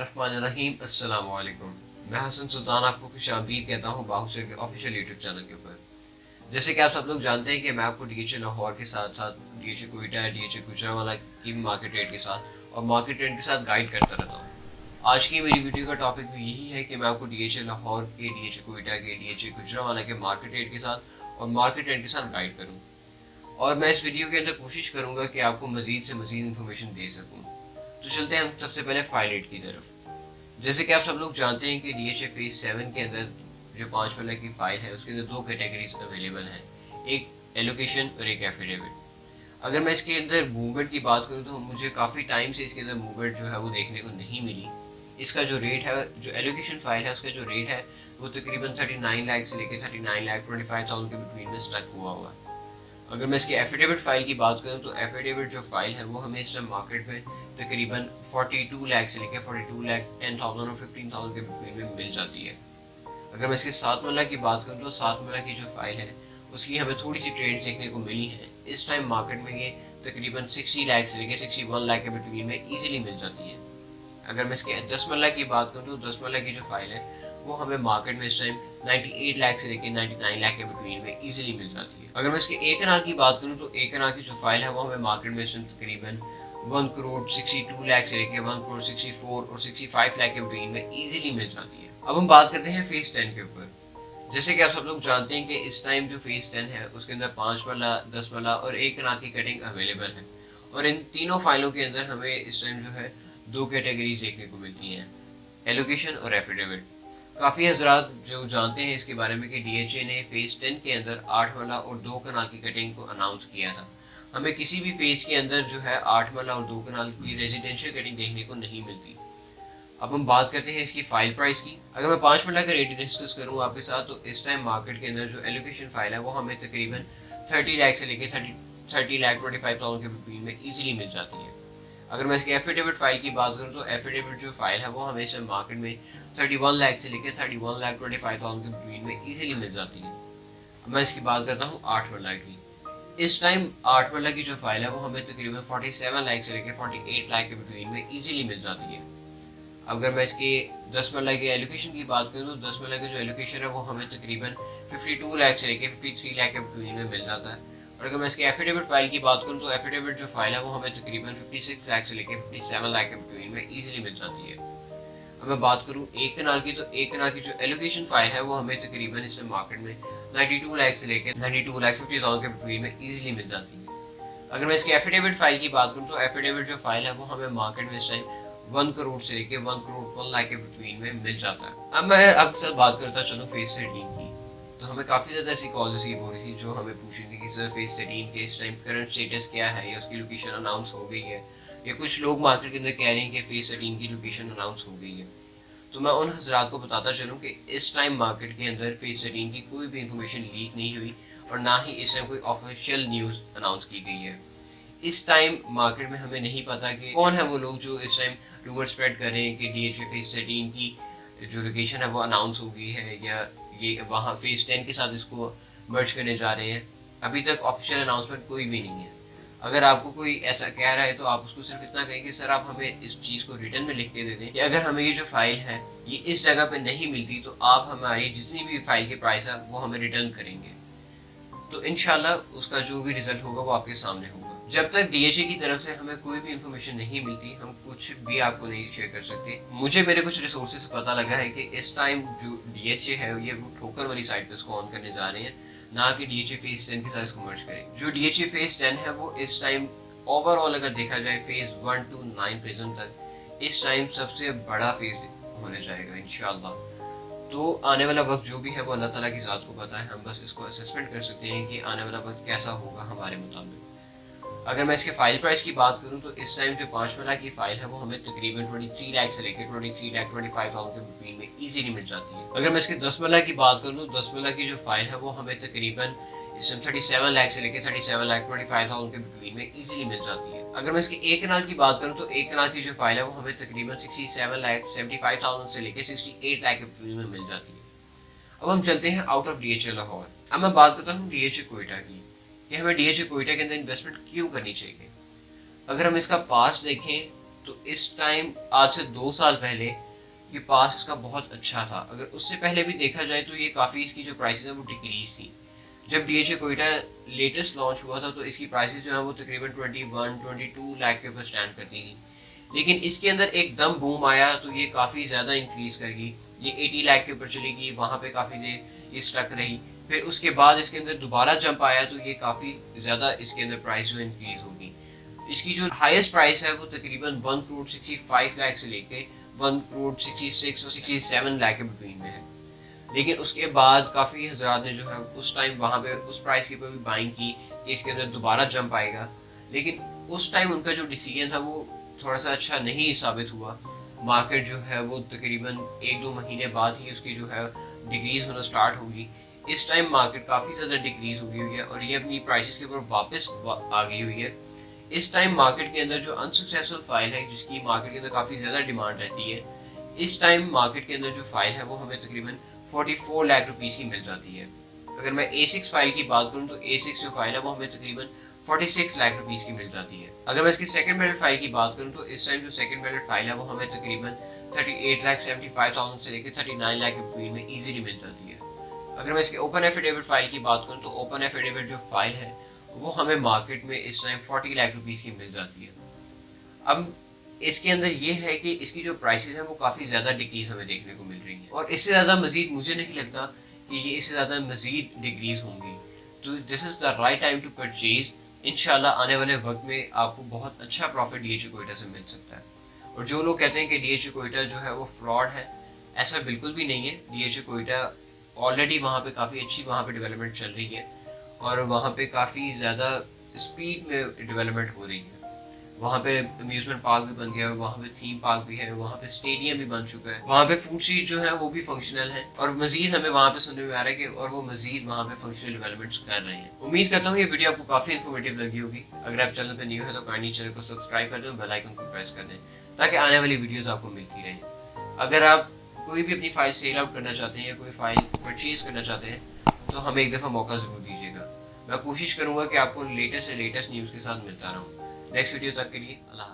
बिस्मिल्लाहिर्रहमानिर्रहीम। अस्सलाम वालेकुम। मैं हसन सुल्तान आपको खुशामदीद कहता हूँ बाहुसर के ऑफिशियल यूट्यूब चैनल के ऊपर। जैसे कि आप सब लोग जानते हैं कि मैं आपको डीएचए लाहौर के साथ साथ डीएचए कोयटा, डीएचए गुजरांवाला की मार्केट रेट के साथ और मार्केट रेट के साथ गाइड करता रहता हूँ। आज की मेरी वीडियो का टॉपिक भी यही है कि मैं आपको डीएचए लाहौर के, डीएचए कोयटा के, डीएचए गुजरांवाला के मार्केट रेट के साथ और मार्केट रेट के साथ गाइड करूँ। और मैं इस वीडियो के अंदर कोशिश करूँगा कि आपको मज़ीद से मज़ीद इन्फॉर्मेशन दे सकूँ। तो चलते हैं हम सबसे पहले फाइल रेट की तरफ। जैसे कि आप सब लोग जानते हैं कि डीएचए फेज 7 के अंदर जो 5 महीने की फाइल है उसके अंदर दो कैटेगरीज अवेलेबल हैं, एक एलोकेशन और एक एफिडेविट। अगर मैं इसके अंदर मूवमेंट की बात करूं तो मुझे काफ़ी टाइम से इसके अंदर मूवमेंट जो है वो देखने को नहीं मिली। इसका जो रेट है, जो एलोकेशन फाइल है उसका जो रेट है वो तकरीबन 39 लाख से लेकर 39,25,000 के बिटवीन में स्टक हुआ है। अगर मैं इसकी एफिडेविट फाइल की बात करूं तो एफिडेविट जो फाइल है वो हमें इस टाइम मार्केट में तकरीबन 42 लाख से लेकर 42 लाख 10,000 और 15,000 के बिटवीन में मिल जाती है। अगर मैं इसके 7 मल्ला की बात करूं तो 7 मल्ला की जो फाइल है उसकी हमें थोड़ी सी ट्रेड देखने को मिली है। इस टाइम मार्केट में ये तकरीबन 60 लाख से लेकर 61 लाख के बिटवीन में ईजिली मिल जाती है। अगर मैं इसके 10 मल्ला की बात करूँ तो 10 मल्ला की जो फाइल है वो हमें मार्केट में इस टाइम 98 लाख से लेकर 99 लाख के बिटवीन में इजीली मिल जाती है। अगर मैं इसके 1 कनाल की बात करूँ तो 1 कनाल की जो फाइल है वो हमें मार्केट में इस टाइम तकरीबन 1 करोड़ 62 लाख से लेकर 1 करोड़ 64 और 65 लाख के बिटवीन में इजीली मिल जाती है। अब हम बात करते हैं फेज 10 के ऊपर। जैसे कि आप सब लोग जानते हैं कि इस टाइम जो फेज 10 है उसके अंदर 5 मल्ला, 10 मल्ला और 1 कनाल की कटिंग अवेलेबल है। और इन तीनों फाइलों के अंदर हमें इस टाइम जो है दो कैटेगरीज देखने को मिलती हैं, एलोकेशन और एफिडेविट। काफ़ी हजरात जो जानते हैं इसके बारे में कि डीएचए ने फेज 10 के अंदर 8 मल्ला और 2 कनाल की कटिंग को अनाउंस किया था। हमें किसी भी फेज के अंदर जो है 8 मल्ला और 2 कनाल की रेजिडेंशियल कटिंग देखने को नहीं मिलती। अब हम बात करते हैं इसकी फाइल प्राइस की। अगर मैं 5 मल्ला का रेट डिस्कस करूँ आपके साथ तो इस टाइम मार्केट के अंदर जो एलोकेशन फाइल है वो हमें तकरीबन 30 लाख से लेकर 30 लाख 25,000 के बिटवीन में ईजिली मिल जाती है। अगर मैं इसकी एफिडेविट फाइल की बात करूँ तो एफिडेविट जो फाइल है वो हमेशा मार्केट में 31 लाख से लेकर 31 लाख 25,000 के बिटवीन में इजीली मिल जाती है। मैं इसकी बात करता हूँ 8 मल्ला की। इस टाइम 8 मल्ला की जो फाइल है वो हमें तकरीबन 47 लाख से लेकर 48 लाख के बिटवीन में इजीली मिल जाती है। अगर मैं इसके 10 मल्ला के एलोकेशन की बात करूँ तो 10 मल्ला का जो एलोकेशन है वो हमें तकरीबन 52 लाख से लेकर 53 लाख के बिटवीन में मिल जाता है। और अगर मैं इसके एफिडेविट फाइल की बात करूँ तो एफिडेविट जो फाइल है वो हमें तकरीबन 56 लाख से लेकर 57 लाख के बिटवीन में इजीली मिल जाती है। अब मैं बात करूँ 1 कनाल की तो 1 कनाल की जो एलोकेशन फाइल है वो हमें तकरीबन इस मार्केट में 92 लाख से लेकर 92 लाख 50,000 के बिटवीन में इजीली मिल जाती है। अगर मैं इसके एफिडेविट फाइल की बात करूँ तो एफिडेविट जो फाइल है वो हमें मार्केट में इस टाइम 1 करोड़ से लेकर 1 करोड़ 1 लाख के बिटवीन में मिल जाता है। अब मैं आपके साथ बात करता चलूँ फेज 13 की। तो हमें काफ़ी ज़्यादा ऐसी कॉल रिसीव हो रही थी जो हमें पूछ रही थी कि सर फेज 13 के इस टाइम करंट स्टेटस क्या है, या उसकी लोकेशन अनाउंस हो गई है, या कुछ लोग मार्केट के अंदर कह रहे हैं कि फेज 13 की लोकेशन अनाउंस हो गई है। तो मैं उन हजरात को बताता चलूँ कि इस टाइम मार्केट के अंदर फेज 13 की कोई भी इंफॉर्मेशन लीक नहीं हुई और ना ही इस टाइम कोई ऑफिशियल न्यूज़ अनाउंस की गई है। इस टाइम मार्केट में हमें नहीं पता कि कौन है वो लोग जो इस टाइम रूमर स्प्रेड कर रहे हैं कि डीएचए फेज 13 की जो लोकेशन है वो अनाउंस हो गई है, या ये वहाँ फेज 10 के साथ इसको मर्ज करने जा रहे हैं। अभी तक ऑफिशियल अनाउंसमेंट कोई भी नहीं है। अगर आपको कोई ऐसा कह रहा है तो आप उसको सिर्फ इतना कहें कि सर आप हमें इस चीज़ को रिटर्न में लिख के दे दें कि अगर हमें ये जो फाइल है ये इस जगह पे नहीं मिलती तो आप हमारी जितनी भी फाइल की प्राइस है वो हमें रिटर्न करेंगे। तो इंशाल्लाह उसका जो भी रिजल्ट होगा वो आपके सामने होगा। जब तक डीएचए की तरफ से हमें कोई भी इंफॉर्मेशन नहीं मिलती हम कुछ भी आपको नहीं शेयर कर सकते। मुझे मेरे कुछ रिसोर्सेज से पता लगा है कि इस टाइम जो डीएचए है ये ठोकर वाली साइड पे इसको ऑन करने जा रहे हैं, ना कि डीएचए फेज 10 के साथ इसको मर्ज करें। जो डीएचए फेज 10 है वो इस टाइम ओवरऑल अगर देखा जाए फेज 1 to 9 प्रेजेंट तक इस टाइम सबसे बड़ा फेज होने जाएगा इंशाल्लाह। तो आने वाला वक्त जो भी है वो अल्लाह ताला की ज़ात को पता है, हम बस इसको असेसमेंट कर सकते हैं कि आने वाला वक्त कैसा होगा हमारे मुताबिक। अगर मैं इसके फाइल प्राइस की बात करूं तो इस टाइम जो 5 मल्ला की फाइल है वो हमें तकरीबन 23 लाख से लेकर 23 लाख 25,000 के बिटवीन में इजीली मिल जाती है। अगर मैं इसके 10 मल्ला की बात करूं 10 मल्ला की जो फाइल है वो हमें तकरीबन इस टाइम 37 लाख से लेकर 37 लाख 25,000 के बिटवीन में इजीली मिल जाती है। अगर मैं इसके 1 कनाल की बात करूं तो 1 कनाल की जो फाइल है वो हमें तकरीबन 67 लाख 75,000 से लेकर 68 लाख के बिटवीन में मिल जाती है। अब हम चलते हैं आउट ऑफ डीएचए लाहौर। अब मैं बात करता हूँ डीएचए कोयटा की कि हमें डीएचए कोयटा के अंदर इन्वेस्टमेंट क्यों करनी चाहिए। अगर हम इसका पास देखें तो इस टाइम आज से 2 साल पहले ये पास इसका बहुत अच्छा था। अगर उससे पहले भी देखा जाए तो ये काफ़ी इसकी जो प्राइसेस है वो डिक्रीज थी। जब DHA कोयटा लेटेस्ट लॉन्च हुआ था तो इसकी प्राइसेस जो है वो तकरीबन 21-22 लाख के ऊपर स्टैंड करती थी, लेकिन इसके अंदर एकदम बूम आया तो ये काफ़ी ज़्यादा इंक्रीज़ कर गई। ये 80 लाख के ऊपर चली गई, वहाँ पे काफ़ी देर ये स्टक रही। फिर उसके बाद इसके अंदर दोबारा जंप आया तो ये काफ़ी ज़्यादा इसके अंदर प्राइस जो इंक्रीज़ होगी। इसकी जो हाईएस्ट प्राइस है वो तकरीबन 1,65 लाख से लेके 1,66 और 67 लाख के बिटवीन में है। लेकिन उसके बाद काफ़ी हज़रात ने जो है उस टाइम वहाँ पे उस प्राइस के ऊपर भी बाइंग की कि इसके अंदर दोबारा जंप आएगा, लेकिन उस टाइम उनका जो डिसीजन था वो थोड़ा सा अच्छा नहीं साबित हुआ। मार्केट जो है वो तकरीबन 1-2 महीने बाद ही उसकी जो है डिक्रीज़ होना स्टार्ट होगी। इस टाइम मार्केट काफ़ी ज़्यादा डिक्रीज़ हो गई हुई है और ये अपनी प्राइसेस के ऊपर वापस आ गई हुई है। इस टाइम मार्केट के अंदर जो अनसक्सेसफुल फाइल है जिसकी मार्केट के अंदर काफ़ी ज़्यादा डिमांड रहती है, इस टाइम मार्केट के अंदर जो फाइल है वो हमें तकरीबन 44 लाख रुपीज़ की मिल जाती है। अगर मैं A6 फाइल की बात करूँ तो A6 जो फाइल है वो हमें तकरीबन 46 लाख रुपीज़ की मिल जाती है। अगर मैं इसकी सेकंड बैलेट फाइल की बात करूँ तो इस टाइम जो सेकंड बैलेट फाइल है वो हमें तकरीबन 38,75,000 से लेकर 39 लाख के बिटवीन में ईजिली मिल जाती है। अगर मैं इसके ओपन एफिडेविट फाइल की बात करूँ तो ओपन एफिडेविट जो फाइल है वो हमें मार्केट में इस टाइम 40 लाख रुपीज़ की मिल जाती है। अब इसके अंदर ये है कि इसकी जो प्राइसेस हैं वो काफ़ी ज़्यादा डिक्रीज हमें देखने को मिल रही है और इससे ज़्यादा मज़ीद मुझे नहीं लगता कि ये इससे ज़्यादा मज़ीद डिक्रीज होंगी। तो this is the right time to purchase. इंशाल्लाह आने वाले वक्त में आपको बहुत अच्छा प्रॉफिट DHA कोयटा से मिल सकता है। और जो लोग कहते हैं कि DHA कोयटा जो है वो फ्रॉड है, ऐसा बिल्कुल भी नहीं है। DHA कोयटा ऑलरेडी वहाँ पे काफ़ी अच्छी वहाँ पे डेवलपमेंट चल रही है और वहाँ पे काफ़ी ज़्यादा स्पीड में डेवलपमेंट हो रही है। वहाँ पे अम्यूजमेंट पार्क भी बन गया है, वहाँ पे थीम पार्क भी है, वहाँ पे स्टेडियम भी बन चुका है, वहाँ पे फूड स्ट्रीट जो है वो भी फंक्शनल है और मजीद हमें वहाँ पे सुनने में आ रहा है कि और वो मजीद वहाँ पे फंक्शनल डेवलपमेंट्स कर रहे हैं। उम्मीद करता हूँ ये वीडियो आपको काफ़ी इन्फॉर्मेटिव लगी होगी। अगर आप चैनल पर न्यू है तो काइंडली चैनल को सब्सक्राइब कर दें, बेल आइकन को प्रेस कर दें ताकि आने वाली वीडियोज़ आपको मिलती रहे। अगर आप कोई भी अपनी फाइल सेल आउट करना चाहते हैं या कोई फाइल परचेज करना चाहते हैं तो हमें एक दफ़ा मौका ज़रूर दीजिएगा। मैं कोशिश करूँगा कि आपको लेटेस्ट से लेटेस्ट न्यूज़ के साथ मिलता रहूँ। नेक्स्ट वीडियो तक के लिए अल्लाह।